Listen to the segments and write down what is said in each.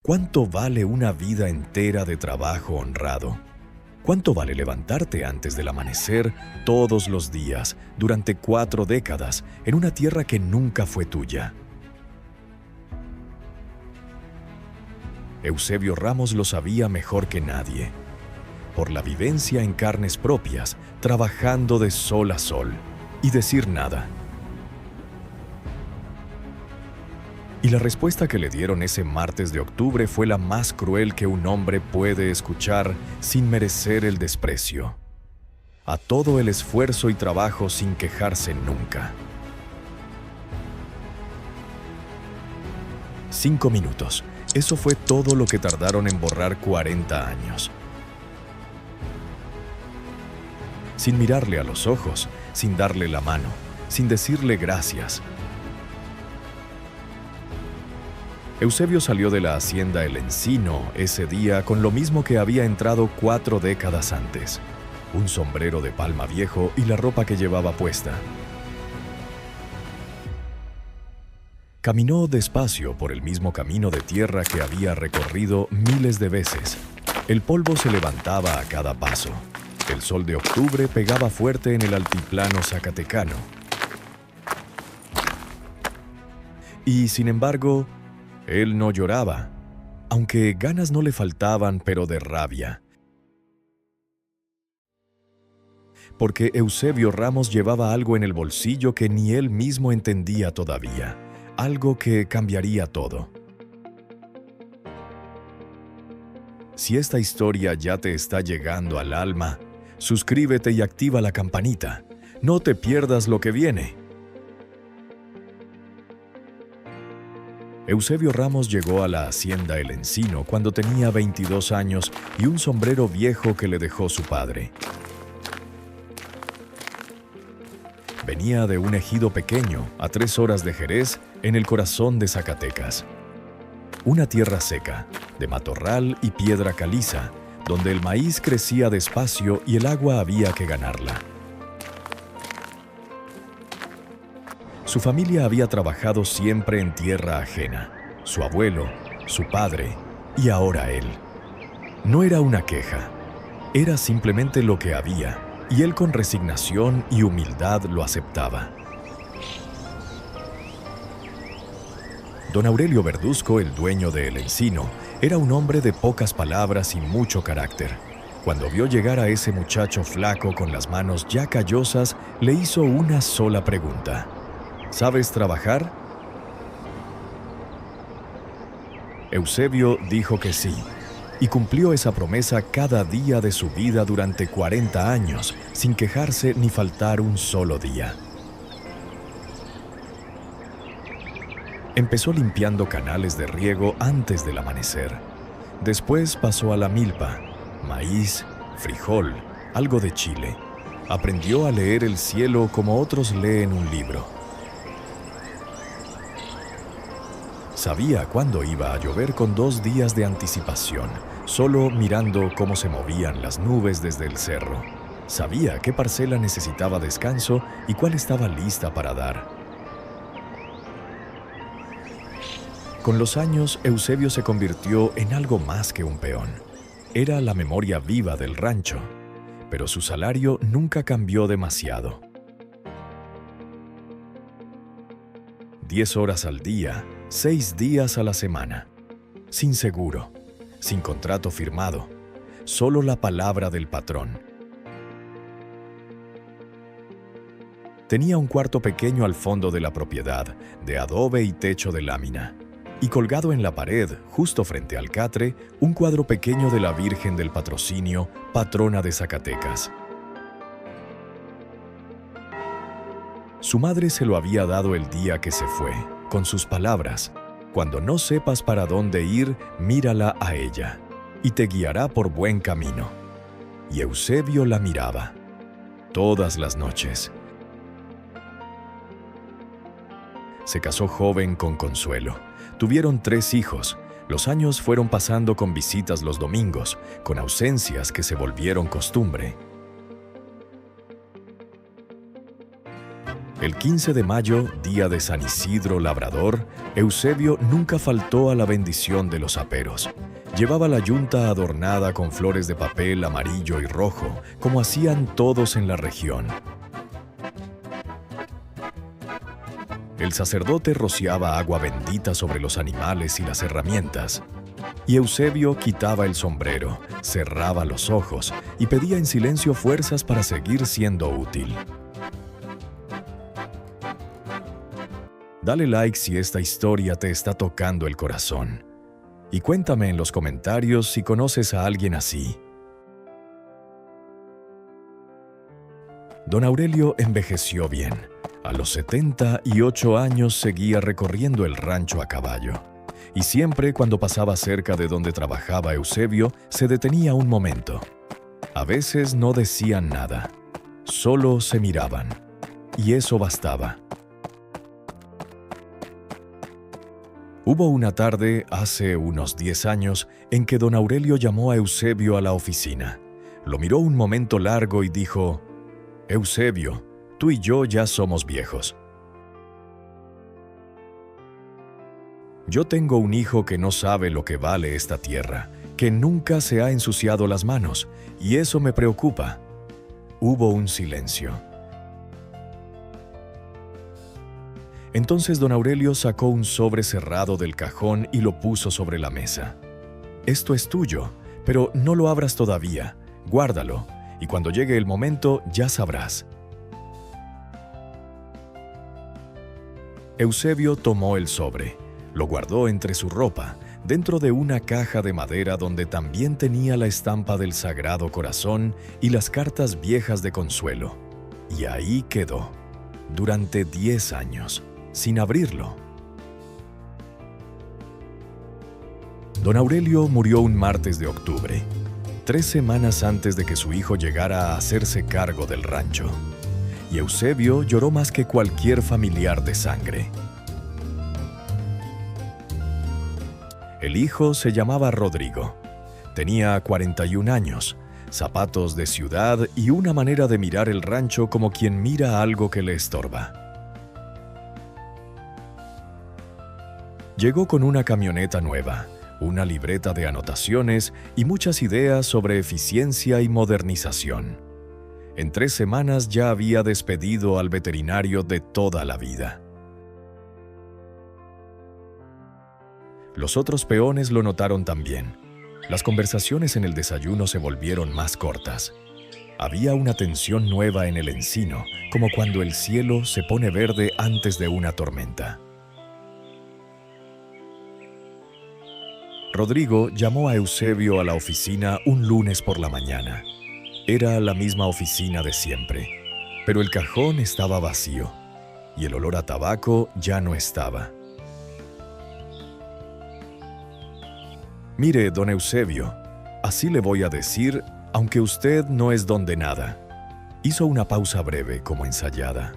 ¿Cuánto vale una vida entera de trabajo honrado? ¿Cuánto vale levantarte antes del amanecer todos los días durante 4 décadas en una tierra que nunca fue tuya? Eusebio Ramos lo sabía mejor que nadie, por la vivencia en carnes propias, trabajando de sol a sol, y decir nada. Y la respuesta que le dieron ese martes de octubre fue la más cruel que un hombre puede escuchar sin merecer el desprecio. A todo el esfuerzo y trabajo sin quejarse nunca. 5 minutos. Eso fue todo lo que tardaron en borrar 40 años. Sin mirarle a los ojos, sin darle la mano, sin decirle gracias. Eusebio salió de la hacienda El Encino ese día con lo mismo que había entrado 4 décadas antes: un sombrero de palma viejo y la ropa que llevaba puesta. Caminó despacio por el mismo camino de tierra que había recorrido miles de veces. El polvo se levantaba a cada paso. El sol de octubre pegaba fuerte en el altiplano zacatecano. Y, sin embargo, él no lloraba, aunque ganas no le faltaban, pero de rabia. Porque Eusebio Ramos llevaba algo en el bolsillo que ni él mismo entendía todavía, algo que cambiaría todo. Si esta historia ya te está llegando al alma, suscríbete y activa la campanita. No te pierdas lo que viene. Eusebio Ramos llegó a la hacienda El Encino cuando tenía 22 años y un sombrero viejo que le dejó su padre. Venía de un ejido pequeño, a 3 horas de Jerez, en el corazón de Zacatecas. Una tierra seca, de matorral y piedra caliza, donde el maíz crecía despacio y el agua había que ganarla. Su familia había trabajado siempre en tierra ajena, su abuelo, su padre y ahora él. No era una queja, era simplemente lo que había, y él con resignación y humildad lo aceptaba. Don Aurelio Verduzco, el dueño de El Encino, era un hombre de pocas palabras y mucho carácter. Cuando vio llegar a ese muchacho flaco con las manos ya callosas, le hizo una sola pregunta: ¿sabes trabajar? Eusebio dijo que sí, y cumplió esa promesa cada día de su vida durante 40 años, sin quejarse ni faltar un solo día. Empezó limpiando canales de riego antes del amanecer. Después pasó a la milpa, maíz, frijol, algo de chile. Aprendió a leer el cielo como otros leen un libro. Sabía cuándo iba a llover con 2 días de anticipación, solo mirando cómo se movían las nubes desde el cerro. Sabía qué parcela necesitaba descanso y cuál estaba lista para dar. Con los años, Eusebio se convirtió en algo más que un peón. Era la memoria viva del rancho, pero su salario nunca cambió demasiado. 10 horas al día, 6 días a la semana. Sin seguro, sin contrato firmado, solo la palabra del patrón. Tenía un cuarto pequeño al fondo de la propiedad, de adobe y techo de lámina. Y colgado en la pared, justo frente al catre, un cuadro pequeño de la Virgen del Patrocinio, patrona de Zacatecas. Su madre se lo había dado el día que se fue, con sus palabras: cuando no sepas para dónde ir, mírala a ella, y te guiará por buen camino. Y Eusebio la miraba, todas las noches. Se casó joven con Consuelo. Tuvieron 3 hijos. Los años fueron pasando con visitas los domingos, con ausencias que se volvieron costumbre. El 15 de mayo, día de San Isidro Labrador, Eusebio nunca faltó a la bendición de los aperos. Llevaba la yunta adornada con flores de papel amarillo y rojo, como hacían todos en la región. El sacerdote rociaba agua bendita sobre los animales y las herramientas, y Eusebio quitaba el sombrero, cerraba los ojos y pedía en silencio fuerzas para seguir siendo útil. Dale like si esta historia te está tocando el corazón. Y cuéntame en los comentarios si conoces a alguien así. Don Aurelio envejeció bien. A los 78 años seguía recorriendo el rancho a caballo. Y siempre cuando pasaba cerca de donde trabajaba Eusebio, se detenía un momento. A veces no decían nada, solo se miraban. Y eso bastaba. Hubo una tarde, hace unos 10 años, en que don Aurelio llamó a Eusebio a la oficina. Lo miró un momento largo y dijo: «Eusebio, tú y yo ya somos viejos. Yo tengo un hijo que no sabe lo que vale esta tierra, que nunca se ha ensuciado las manos, y eso me preocupa». Hubo un silencio. Entonces don Aurelio sacó un sobre cerrado del cajón y lo puso sobre la mesa. «Esto es tuyo, pero no lo abras todavía. Guárdalo, y cuando llegue el momento ya sabrás». Eusebio tomó el sobre, lo guardó entre su ropa, dentro de una caja de madera donde también tenía la estampa del Sagrado Corazón y las cartas viejas de consuelo. Y ahí quedó, durante 10 años. Sin abrirlo. Don Aurelio murió un martes de octubre, 3 semanas antes de que su hijo llegara a hacerse cargo del rancho. Y Eusebio lloró más que cualquier familiar de sangre. El hijo se llamaba Rodrigo. Tenía 41 años, zapatos de ciudad y una manera de mirar el rancho como quien mira algo que le estorba. Llegó con una camioneta nueva, una libreta de anotaciones y muchas ideas sobre eficiencia y modernización. En 3 semanas ya había despedido al veterinario de toda la vida. Los otros peones lo notaron también. Las conversaciones en el desayuno se volvieron más cortas. Había una tensión nueva en el encino, como cuando el cielo se pone verde antes de una tormenta. Rodrigo llamó a Eusebio a la oficina un lunes por la mañana. Era la misma oficina de siempre, pero el cajón estaba vacío y el olor a tabaco ya no estaba. «Mire, don Eusebio, así le voy a decir, aunque usted no es don de nada». Hizo una pausa breve, como ensayada.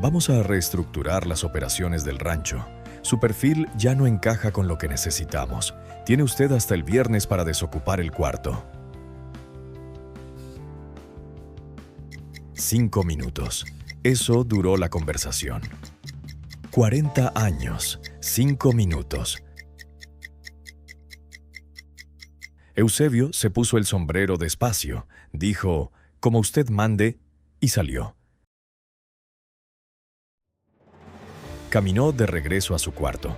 «Vamos a reestructurar las operaciones del rancho. Su perfil ya no encaja con lo que necesitamos. Tiene usted hasta el viernes para desocupar el cuarto». 5 minutos. Eso duró la conversación. 40 años, 5 minutos. Eusebio se puso el sombrero despacio, dijo: «Como usted mande», y salió. Caminó de regreso a su cuarto.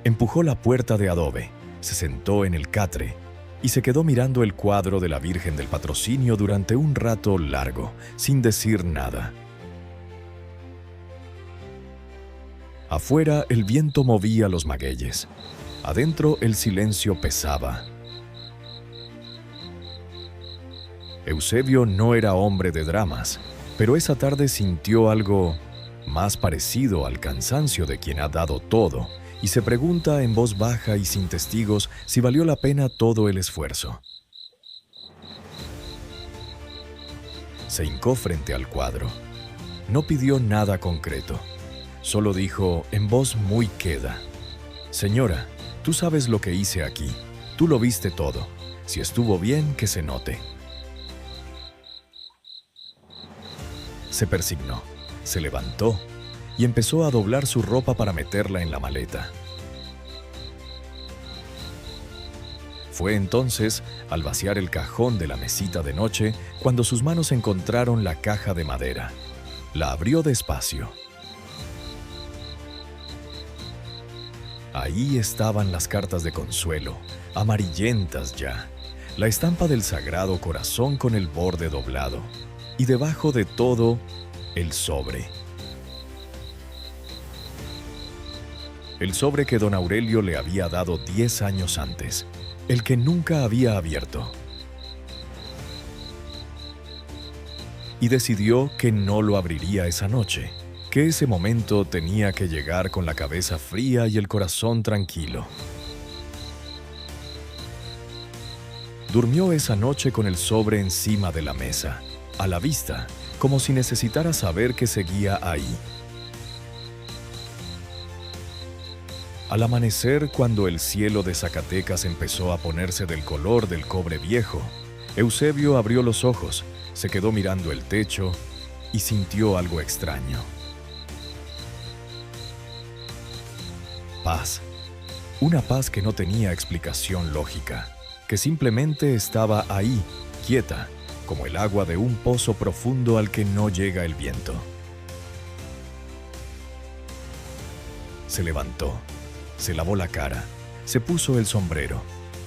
Empujó la puerta de adobe, se sentó en el catre y se quedó mirando el cuadro de la Virgen del Patrocinio durante un rato largo, sin decir nada. Afuera el viento movía los magueyes. Adentro el silencio pesaba. Eusebio no era hombre de dramas, pero esa tarde sintió algo más parecido al cansancio de quien ha dado todo, y se pregunta en voz baja y sin testigos si valió la pena todo el esfuerzo. Se hincó frente al cuadro. No pidió nada concreto. Solo dijo en voz muy queda: «Señora, tú sabes lo que hice aquí. Tú lo viste todo. Si estuvo bien, que se note». Se persignó, se levantó y empezó a doblar su ropa para meterla en la maleta. Fue entonces, al vaciar el cajón de la mesita de noche, cuando sus manos encontraron la caja de madera. La abrió despacio. Ahí estaban las cartas de consuelo, amarillentas ya, la estampa del Sagrado Corazón con el borde doblado, y debajo de todo, el sobre. El sobre que don Aurelio le había dado 10 años antes, el que nunca había abierto. Y decidió que no lo abriría esa noche, que ese momento tenía que llegar con la cabeza fría y el corazón tranquilo. Durmió esa noche con el sobre encima de la mesa, a la vista, como si necesitara saber que seguía ahí. Al amanecer, cuando el cielo de Zacatecas empezó a ponerse del color del cobre viejo, Eusebio abrió los ojos, se quedó mirando el techo y sintió algo extraño. Paz. Una paz que no tenía explicación lógica, que simplemente estaba ahí, quieta, como el agua de un pozo profundo al que no llega el viento. Se levantó, se lavó la cara, se puso el sombrero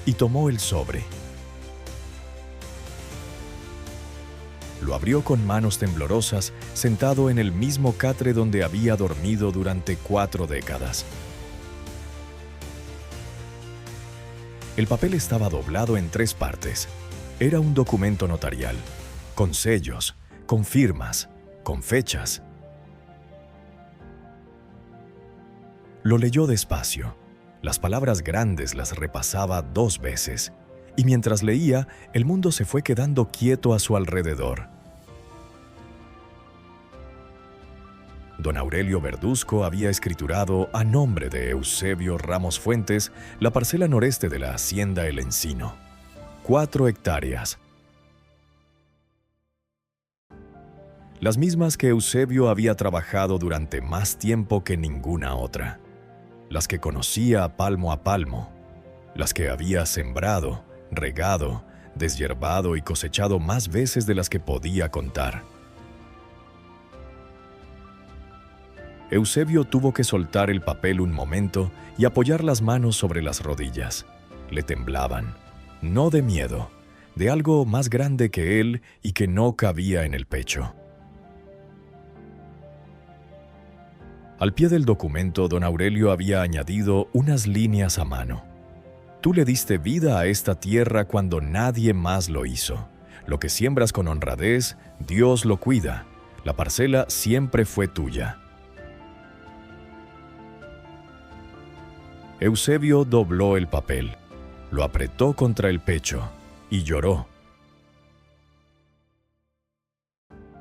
y tomó el sobre. Lo abrió con manos temblorosas, sentado en el mismo catre donde había dormido durante 4 décadas. El papel estaba doblado en 3 partes. Era un documento notarial, con sellos, con firmas, con fechas. Lo leyó despacio. Las palabras grandes las repasaba 2 veces, y mientras leía, el mundo se fue quedando quieto a su alrededor. Don Aurelio Verduzco había escriturado a nombre de Eusebio Ramos Fuentes la parcela noreste de la hacienda El Encino, 4 hectáreas. Las mismas que Eusebio había trabajado durante más tiempo que ninguna otra. Las que conocía palmo a palmo. Las que había sembrado, regado, deshierbado y cosechado más veces de las que podía contar. Eusebio tuvo que soltar el papel un momento y apoyar las manos sobre las rodillas. Le temblaban, no de miedo, de algo más grande que él y que no cabía en el pecho. Al pie del documento, don Aurelio había añadido unas líneas a mano. Tú le diste vida a esta tierra cuando nadie más lo hizo. Lo que siembras con honradez, Dios lo cuida. La parcela siempre fue tuya. Eusebio dobló el papel, lo apretó contra el pecho y lloró.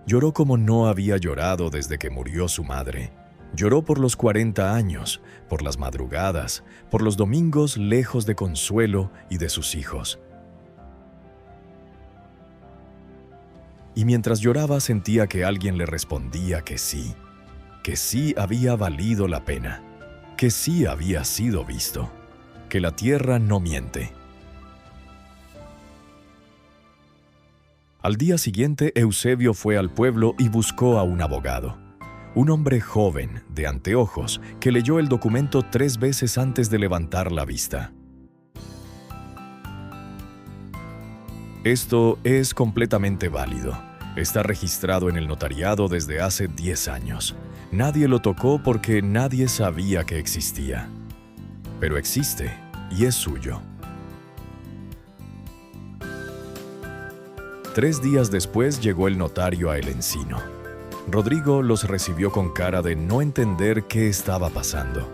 Lloró como no había llorado desde que murió su madre. Lloró por los 40 años, por las madrugadas, por los domingos lejos de Consuelo y de sus hijos. Y mientras lloraba sentía que alguien le respondía que sí había valido la pena, que sí había sido visto, que la tierra no miente. Al día siguiente, Eusebio fue al pueblo y buscó a un abogado. Un hombre joven, de anteojos, que leyó el documento 3 veces antes de levantar la vista. Esto es completamente válido. Está registrado en el notariado desde hace 10 años. Nadie lo tocó porque nadie sabía que existía. Pero existe y es suyo. 3 días después llegó el notario a El Encino. Rodrigo los recibió con cara de no entender qué estaba pasando.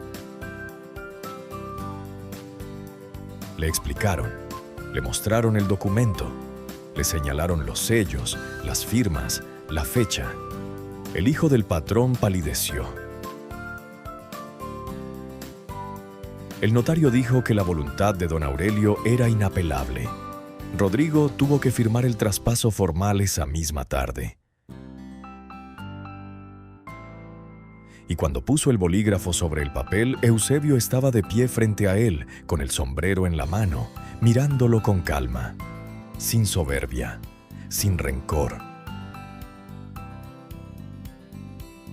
Le explicaron, le mostraron el documento, le señalaron los sellos, las firmas, la fecha. El hijo del patrón palideció. El notario dijo que la voluntad de don Aurelio era inapelable. Rodrigo tuvo que firmar el traspaso formal esa misma tarde. Y cuando puso el bolígrafo sobre el papel, Eusebio estaba de pie frente a él, con el sombrero en la mano, mirándolo con calma, sin soberbia, sin rencor.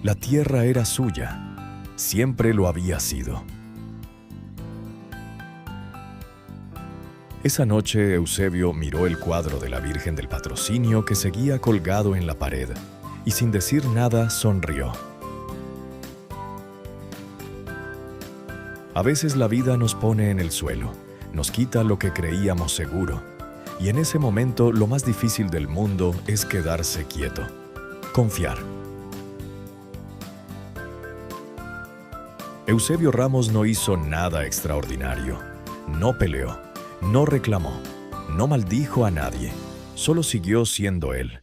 La tierra era suya, siempre lo había sido. Esa noche Eusebio miró el cuadro de la Virgen del Patrocinio que seguía colgado en la pared, y sin decir nada sonrió. A veces la vida nos pone en el suelo, nos quita lo que creíamos seguro, y en ese momento lo más difícil del mundo es quedarse quieto, confiar. Eusebio Ramos no hizo nada extraordinario, no peleó, no reclamó, no maldijo a nadie, solo siguió siendo él.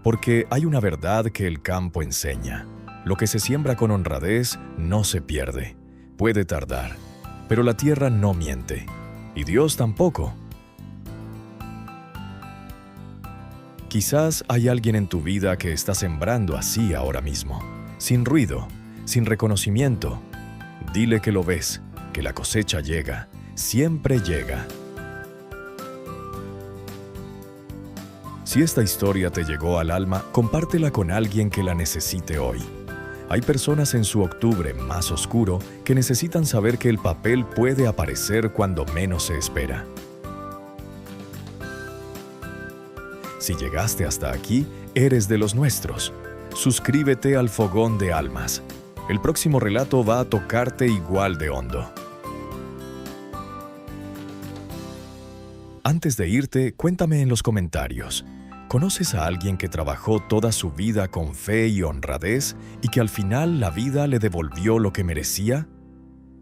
Porque hay una verdad que el campo enseña. Lo que se siembra con honradez no se pierde. Puede tardar, pero la tierra no miente. Y Dios tampoco. Quizás hay alguien en tu vida que está sembrando así ahora mismo, sin ruido, sin reconocimiento. Dile que lo ves, que la cosecha llega, siempre llega. Si esta historia te llegó al alma, compártela con alguien que la necesite hoy. Hay personas en su octubre más oscuro que necesitan saber que el papel puede aparecer cuando menos se espera. Si llegaste hasta aquí, eres de los nuestros. Suscríbete al Fogón de Almas. El próximo relato va a tocarte igual de hondo. Antes de irte, cuéntame en los comentarios. ¿Conoces a alguien que trabajó toda su vida con fe y honradez y que al final la vida le devolvió lo que merecía?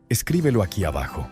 Escríbelo aquí abajo.